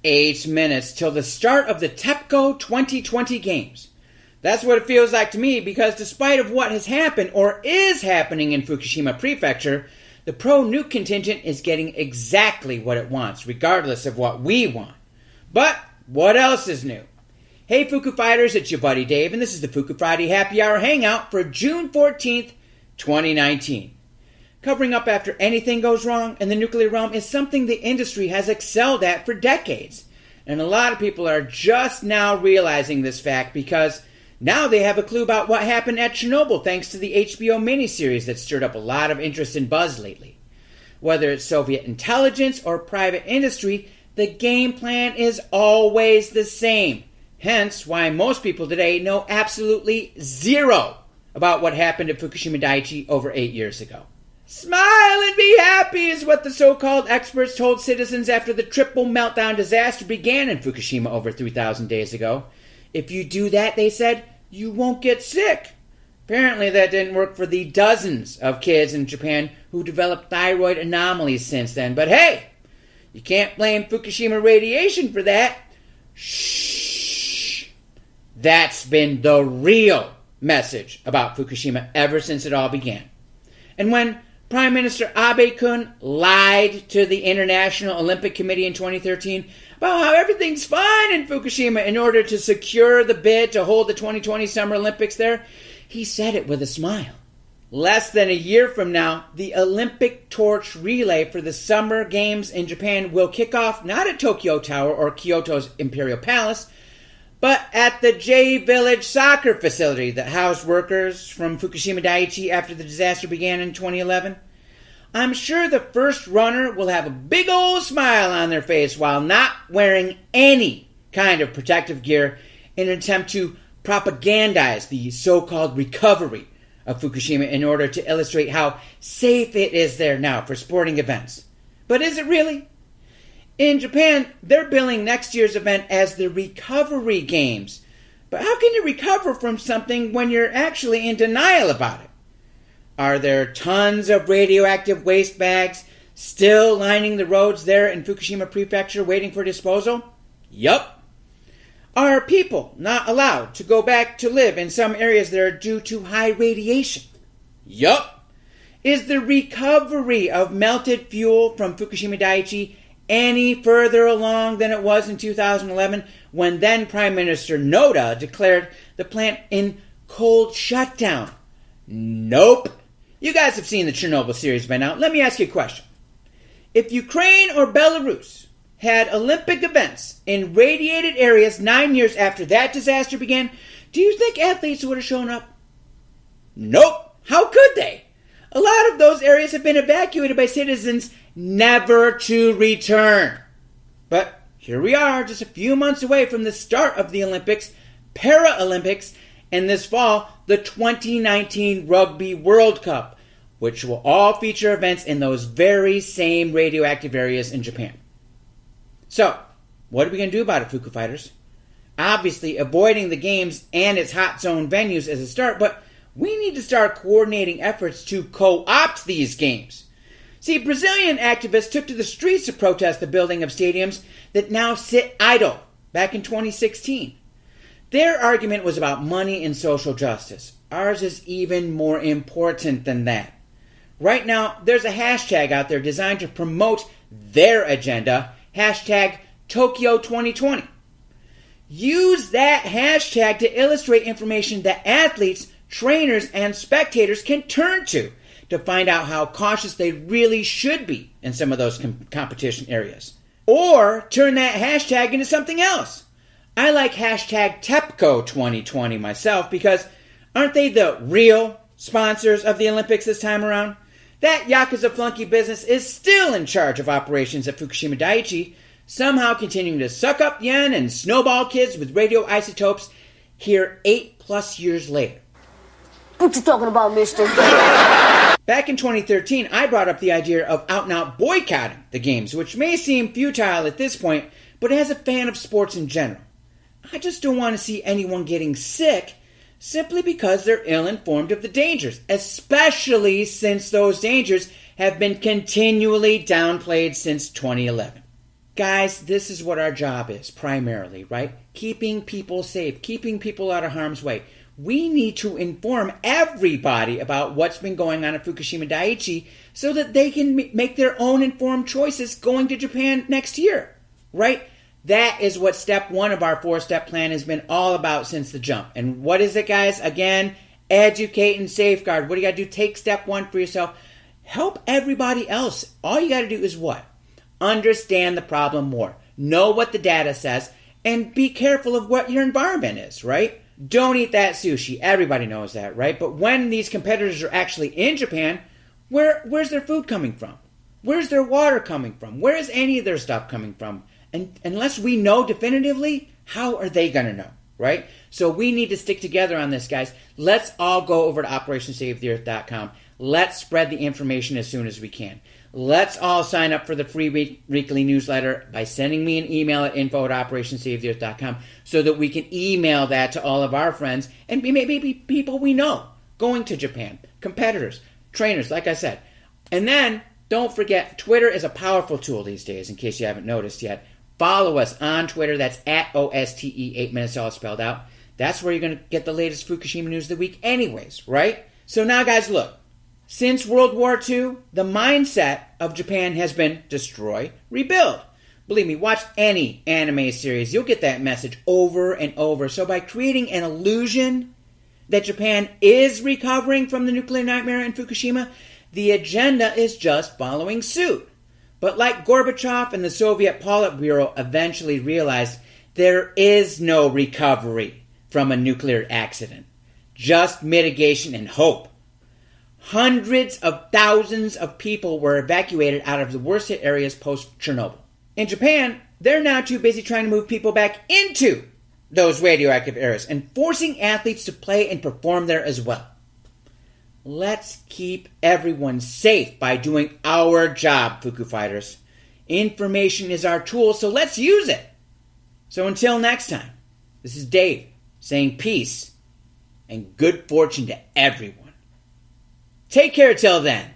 8 minutes till the start of the TEPCO 2020 games. That's what it feels like to me, because despite of what has happened or is happening in Fukushima Prefecture, the pro-nuke contingent is getting exactly what it wants, regardless of what we want. But what else is new? Hey FukuFighters, it's your buddy Dave, and this is the FukuFriday Happy Hour Hangout for June 14th, 2019. Covering up after anything goes wrong in the nuclear realm is something the industry has excelled at for decades. And a lot of people are just now realizing this fact because now they have a clue about what happened at Chernobyl thanks to the HBO miniseries that stirred up a lot of interest and buzz lately. Whether it's Soviet intelligence or private industry, the game plan is always the same. Hence why most people today know absolutely zero about what happened at Fukushima Daiichi over 8 years ago. Smile and be happy is what the so-called experts told citizens after the triple meltdown disaster began in Fukushima over 3,000 days ago. If you do that, they said, you won't get sick. Apparently that didn't work for the dozens of kids in Japan who developed thyroid anomalies since then. But hey, you can't blame Fukushima radiation for that. Shh. That's been the real message about Fukushima ever since it all began. And when Prime Minister Abe-kun lied to the International Olympic Committee in 2013 about how everything's fine in Fukushima in order to secure the bid to hold the 2020 Summer Olympics there, he said it with a smile. Less than a year from now, the Olympic torch relay for the Summer Games in Japan will kick off not at Tokyo Tower or Kyoto's Imperial Palace, but at the J-Village soccer facility that housed workers from Fukushima Daiichi after the disaster began in 2011. I'm sure the first runner will have a big old smile on their face while not wearing any kind of protective gear in an attempt to propagandize the so-called recovery of Fukushima in order to illustrate how safe it is there now for sporting events. But is it really? In Japan, they're billing next year's event as the Recovery Games. But how can you recover from something when you're actually in denial about it? Are there tons of radioactive waste bags still lining the roads there in Fukushima Prefecture waiting for disposal? Yup. Are people not allowed to go back to live in some areas that are due to high radiation? Yup. Is the recovery of melted fuel from Fukushima Daiichi any further along than it was in 2011 when then Prime Minister Noda declared the plant in cold shutdown? Nope. You guys have seen the Chernobyl series by now. Let me ask you a question. If Ukraine or Belarus had Olympic events in radiated areas 9 years after that disaster began, do you think athletes would have shown up? Nope. How could they? A lot of those areas have been evacuated by citizens never to return. But here we are, just a few months away from the start of the Olympics, Paralympics, and this fall, the 2019 Rugby World Cup, which will all feature events in those very same radioactive areas in Japan. So, what are we going to do about it, FukuFighters? Obviously, avoiding the games and its hot zone venues is a start, but we need to start coordinating efforts to co-opt these games. See, Brazilian activists took to the streets to protest the building of stadiums that now sit idle back in 2016. Their argument was about money and social justice. Ours is even more important than that. Right now, there's a hashtag out there designed to promote their agenda, hashtag Tokyo 2020. Use that hashtag to illustrate information that athletes, trainers, and spectators can turn to find out how cautious they really should be in some of those competition areas. Or turn that hashtag into something else. I like hashtag TEPCO 2020 myself because aren't they the real sponsors of the Olympics this time around? That Yakuza flunky business is still in charge of operations at Fukushima Daiichi, somehow continuing to suck up yen and snowball kids with radioisotopes here 8+ years later. What you talking about, mister? Back in 2013, I brought up the idea of out-and-out boycotting the games, which may seem futile at this point, but as a fan of sports in general, I just don't want to see anyone getting sick simply because they're ill-informed of the dangers, especially since those dangers have been continually downplayed since 2011. Guys, this is what our job is primarily, right? Keeping people safe, keeping people out of harm's way. We need to inform everybody about what's been going on at Fukushima Daiichi so that they can make their own informed choices going to Japan next year, right? That is what step 1 of our 4-step plan has been all about since the jump. And what is it, guys? Again, educate and safeguard. What do you got to do? Take step 1 for yourself. Help everybody else. All you got to do is what? Understand the problem more. Know what the data says and be careful of what your environment is, right? Don't eat that sushi. Everybody knows that, right? But when these competitors are actually in Japan, where's their food coming from? Where's their water coming from? Where is any of their stuff coming from? And unless we know definitively, how are they going to know, right? So we need to stick together on this, guys. Let's all go over to OperationSaveTheEarth.com. Let's spread the information as soon as we can. Let's all sign up for the free weekly newsletter by sending me an email at info@OperationSaveTheEarth.com so that we can email that to all of our friends and maybe people we know going to Japan, competitors, trainers, like I said. And then, don't forget, Twitter is a powerful tool these days, in case you haven't noticed yet. Follow us on Twitter. That's at OSTE, 8 minutes all spelled out. That's where you're going to get the latest Fukushima news of the week anyways, right? So now, guys, look. Since World War II, the mindset of Japan has been destroy, rebuild. Believe me, watch any anime series. You'll get that message over and over. So by creating an illusion that Japan is recovering from the nuclear nightmare in Fukushima, the agenda is just following suit. But like Gorbachev and the Soviet Politburo eventually realized, there is no recovery from a nuclear accident. Just mitigation and hope. Hundreds of thousands of people were evacuated out of the worst hit areas post-Chernobyl. In Japan, they're now too busy trying to move people back into those radioactive areas and forcing athletes to play and perform there as well. Let's keep everyone safe by doing our job, Fuku Fighters. Information is our tool, so let's use it. So until next time, this is Dave saying peace and good fortune to everyone. Take care till then.